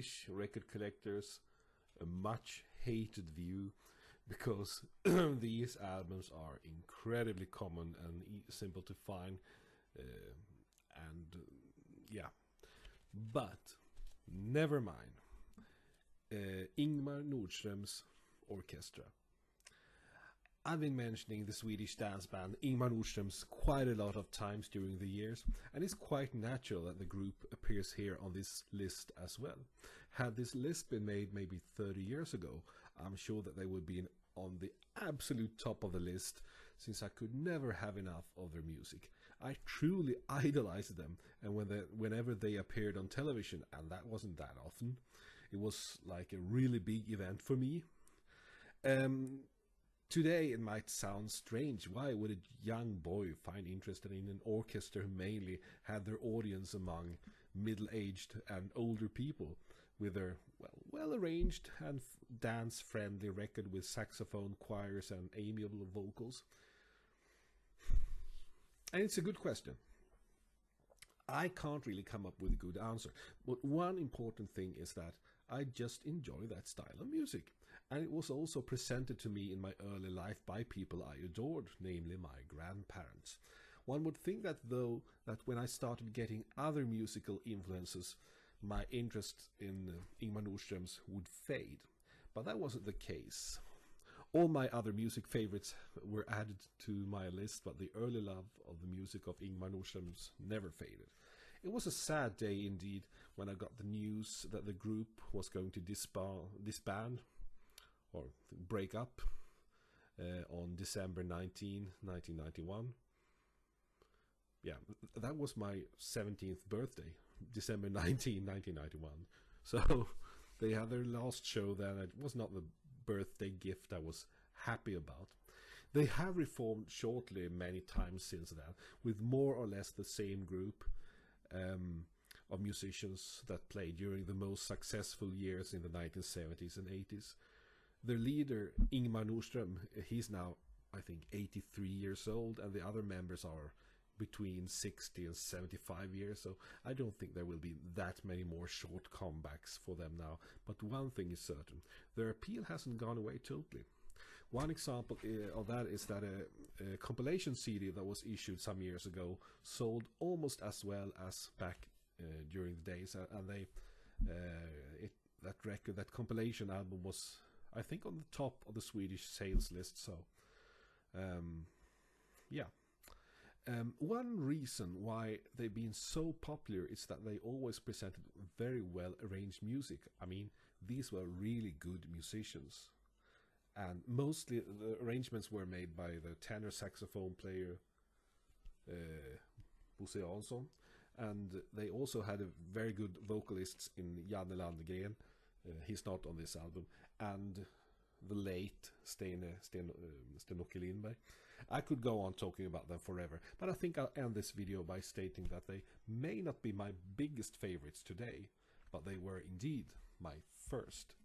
Swedish record collectors a much hated view, because these albums are incredibly common and simple to find, yeah, but never mind. Ingmar Nordströms orchestra. I've been mentioning the Swedish dance band Ingmar Nordströms quite a lot of times during the years, and it's quite natural that the group appears here on this list as well. Had this list been made maybe 30 years ago, I'm sure that they would be on the absolute top of the list, since I could never have enough of their music. I truly idolized them, and whenever they appeared on television, and that wasn't that often, it was like a really big event for me. Today it might sound strange. Why would a young boy find interested in an orchestra who mainly had their audience among middle-aged and older people, with their well-arranged and dance-friendly record with saxophone, choirs and amiable vocals? And it's a good question. I can't really come up with a good answer, but one important thing is that I just enjoy that style of music, and it was also presented to me in my early life by people I adored, namely my grandparents. One would think that when I started getting other musical influences, my interest in Ingmar Nordströms would fade, but that wasn't the case. All my other music favorites were added to my list, but the early love of the music of Ingmar Nordströms never faded. It was a sad day indeed when I got the news that the group was going to disband or break up on December 19, 1991. Yeah, that was my 17th birthday, December 19, 1991. So they had their last show then. It was not the birthday gift I was happy about. They have reformed shortly many times since then, with more or less the same group of musicians that played during the most successful years in the 1970s and 80s. Their leader, Ingmar Nordström, he's now, I think, 83 years old, and the other members are between 60 and 75 years, so I don't think there will be that many more short comebacks for them now. But one thing is certain, their appeal hasn't gone away totally. One example of that is that a compilation CD that was issued some years ago sold almost as well as back during the days, and that compilation album was, I think, on the top of the Swedish sales list. So yeah. One reason why they've been so popular is that they always presented very well arranged music. I mean, these were really good musicians, and mostly the arrangements were made by the tenor saxophone player Bosse Jansson, and they also had a very good vocalists in Janne Landegren. He's not on this album, and the late Sten Lindberg. I could go on talking about them forever, but I think I'll end this video by stating that they may not be my biggest favorites today, but they were indeed my first